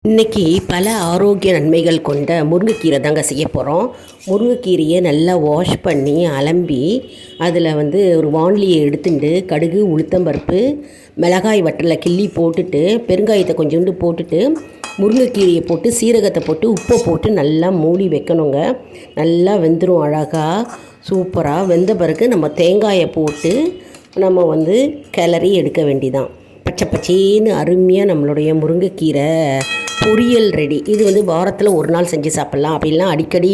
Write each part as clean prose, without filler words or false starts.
இன்றைக்கி பல ஆரோக்கிய நன்மைகள் கொண்ட முருங்கைக்கீரை தாங்க செய்ய போகிறோம். முருங்கைக்கீரையை நல்லா வாஷ் பண்ணி அலம்பி அதில் ஒரு வாணலியை எடுத்துட்டு கடுகு, உளுத்தம்பருப்பு, மிளகாய் வட்டலை கிள்ளி போட்டுட்டு பெருங்காயத்தை கொஞ்சோண்டு போட்டுட்டு முருங்கைக்கீரையை போட்டு சீரகத்தை போட்டு உப்பை போட்டு நல்லா மூடி வைக்கணுங்க. நல்லா வெந்துடும் அழகாக சூப்பராக. வெந்த பிறகு நம்ம தேங்காயை போட்டு நம்ம கிளறி எடுக்க வேண்டிதான். பச்சை பச்சேன்னு அருமையாக நம்மளுடைய முருங்கைக்கீரை பொரியல் ரெடி. இது வாரத்தில் ஒரு நாள் செஞ்சு சாப்பிட்லாம், அப்படின்லாம் அடிக்கடி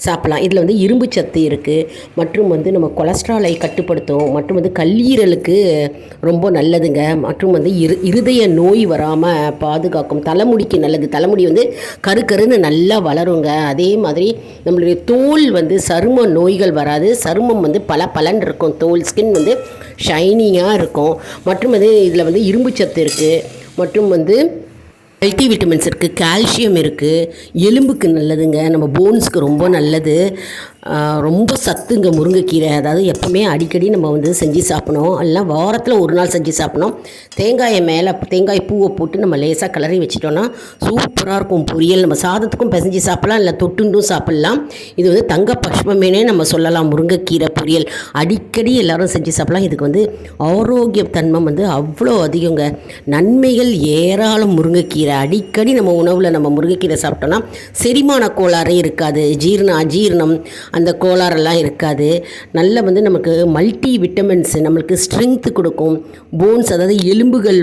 சாப்பிட்லாம். இதில் இரும்பு சத்து இருக்குது மற்றும் நம்ம கொலஸ்ட்ராலை கட்டுப்படுத்தும் மற்றும் கல்லீரலுக்கு ரொம்ப நல்லதுங்க. மற்றும் இருதய நோய் வராமல் பாதுகாக்கும். தலைமுடிக்கு நல்லது. தலைமுடி கருன்னு நல்லா வளருங்க. அதே மாதிரி நம்மளுடைய தோல் சரும நோய்கள் வராது. சருமம் பல பலன் இருக்கும். தோல் ஸ்கின் ஷைனிங்காக இருக்கும். மற்றும் இதில் இரும்பு சத்து இருக்குது மற்றும் மல்டி விட்டமின்ஸ் இருக்குது, கால்சியம் இருக்குது, எலும்புக்கு நல்லதுங்க, நம்ம போன்ஸுக்கு ரொம்ப நல்லது, ரொம்ப சத்துங்க முருங்கைக்கீரை. அதாவது எப்போவுமே அடிக்கடி நம்ம செஞ்சு சாப்பிடணும். எல்லாம் வாரத்தில் ஒரு நாள் செஞ்சு சாப்பிடணும். தேங்காயை மேலே தேங்காய் பூவை போட்டு நம்ம லேசாக கிளறி வச்சிட்டோன்னா சூப்பராக இருக்கும் பொரியல். நம்ம சாதத்துக்கும் பிசைஞ்சு சாப்பிட்லாம், இல்லை தொட்டுண்டும் சாப்பிட்லாம். இது தங்க பஷ்பமேனே நம்ம சொல்லலாம். முருங்கைக்கீரை பொரியல் அடிக்கடி எல்லோரும் செஞ்சு சாப்பிட்லாம். இதுக்கு ஆரோக்கிய தன்மை அவ்வளோ அதிகங்க. நன்மைகள் ஏராளம். முருங்கைக்கீரை அடிக்கடி நம்ம உணவில் நம்ம முருங்கைக்கீரை சாப்பிட்டோன்னா செரிமான கோளாறே இருக்காது. அஜீரணம் அந்த கோளாறெல்லாம் இருக்காது. நல்ல நமக்கு மல்டி விட்டமின்ஸ், நம்மளுக்கு ஸ்ட்ரென்த்து கொடுக்கும். போன்ஸ், அதாவது எலும்புகள்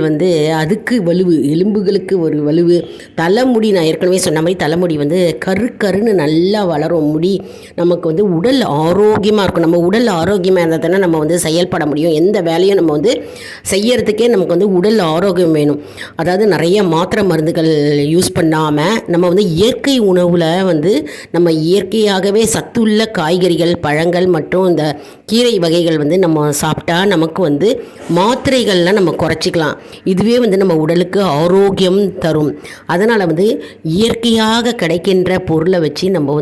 அதுக்கு வலுவு, எலும்புகளுக்கு ஒரு வலுவு. தலைமுடி, நான் ஏற்கனவே சொன்ன மாதிரி தலைமுடி கருன்னு நல்லா வளரும். முடி நமக்கு உடல் ஆரோக்கியமாக இருக்கும். நம்ம உடல் ஆரோக்கியமாக இருந்தால் தானே நம்ம செயல்பட முடியும். எந்த வேலையும் நம்ம செய்யறதுக்கே நமக்கு உடல் ஆரோக்கியம் வேணும். அதாவது நிறைய மாத்திரை மருந்துகள் யூஸ் பண்ணாமல் நம்ம இயற்கை உணவில் நம்ம இயற்கையாகவே சத்துள்ள காய்கறிகள், பழங்கள் மற்றும் இந்த கீரை வகைகள் நம்ம சாப்பிட்டா நமக்கு மாத்திரைகள்லாம் நம்ம குறைச்சிக்கலாம். இதுவே நம்ம உடலுக்கு ஆரோக்கியம் தரும். அதனால் இயற்கையாக கிடைக்கின்ற பொருளை வச்சு நம்ம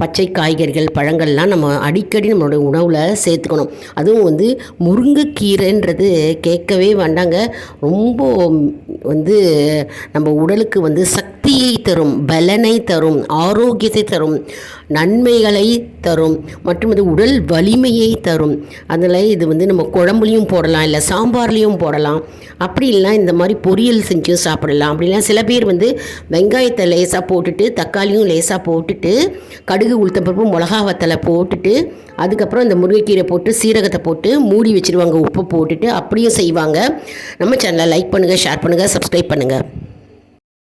பச்சை காய்கறிகள், பழங்கள்லாம் நம்ம அடிக்கடி நம்மளுடைய உணவில் சேர்த்துக்கணும். அதுவும் முருங்கைக்கீரைன்றது கேட்கவே வேண்டாங்க. ரொம்ப நம்ம உடலுக்கு சக்தியை தரும், பலனை தரும், ஆரோக்கியத்தை தரும், நன்மைகளை தரும் மற்றும் உடல் வலிமையை தரும். அதில் இது நம்ம குழம்புலையும் போடலாம், இல்லை சாம்பார்லேயும் போடலாம். அப்படி இல்லைனா இந்த மாதிரி பொரியல் செஞ்சு சாப்பிடலாம். அப்படின்னா சில பேர் வெங்காயத்தை லேசாக போட்டுட்டு, தக்காளியும் லேசாக போட்டுட்டு, கடுகு, உளுத்தம்பருப்பு, மிளகா வத்தலை போட்டுட்டு, அதுக்கப்புறம் இந்த முருங்கைக்கீரை போட்டு சீரகத்தை போட்டு மூடி வச்சுருவாங்க. உப்பு போட்டுட்டு அப்படியும் செய்வாங்க. நம்ம சேனலை லைக் பண்ணுங்கள், ஷேர் பண்ணுங்கள், சப்ஸ்கிரைப் பண்ணுங்கள்.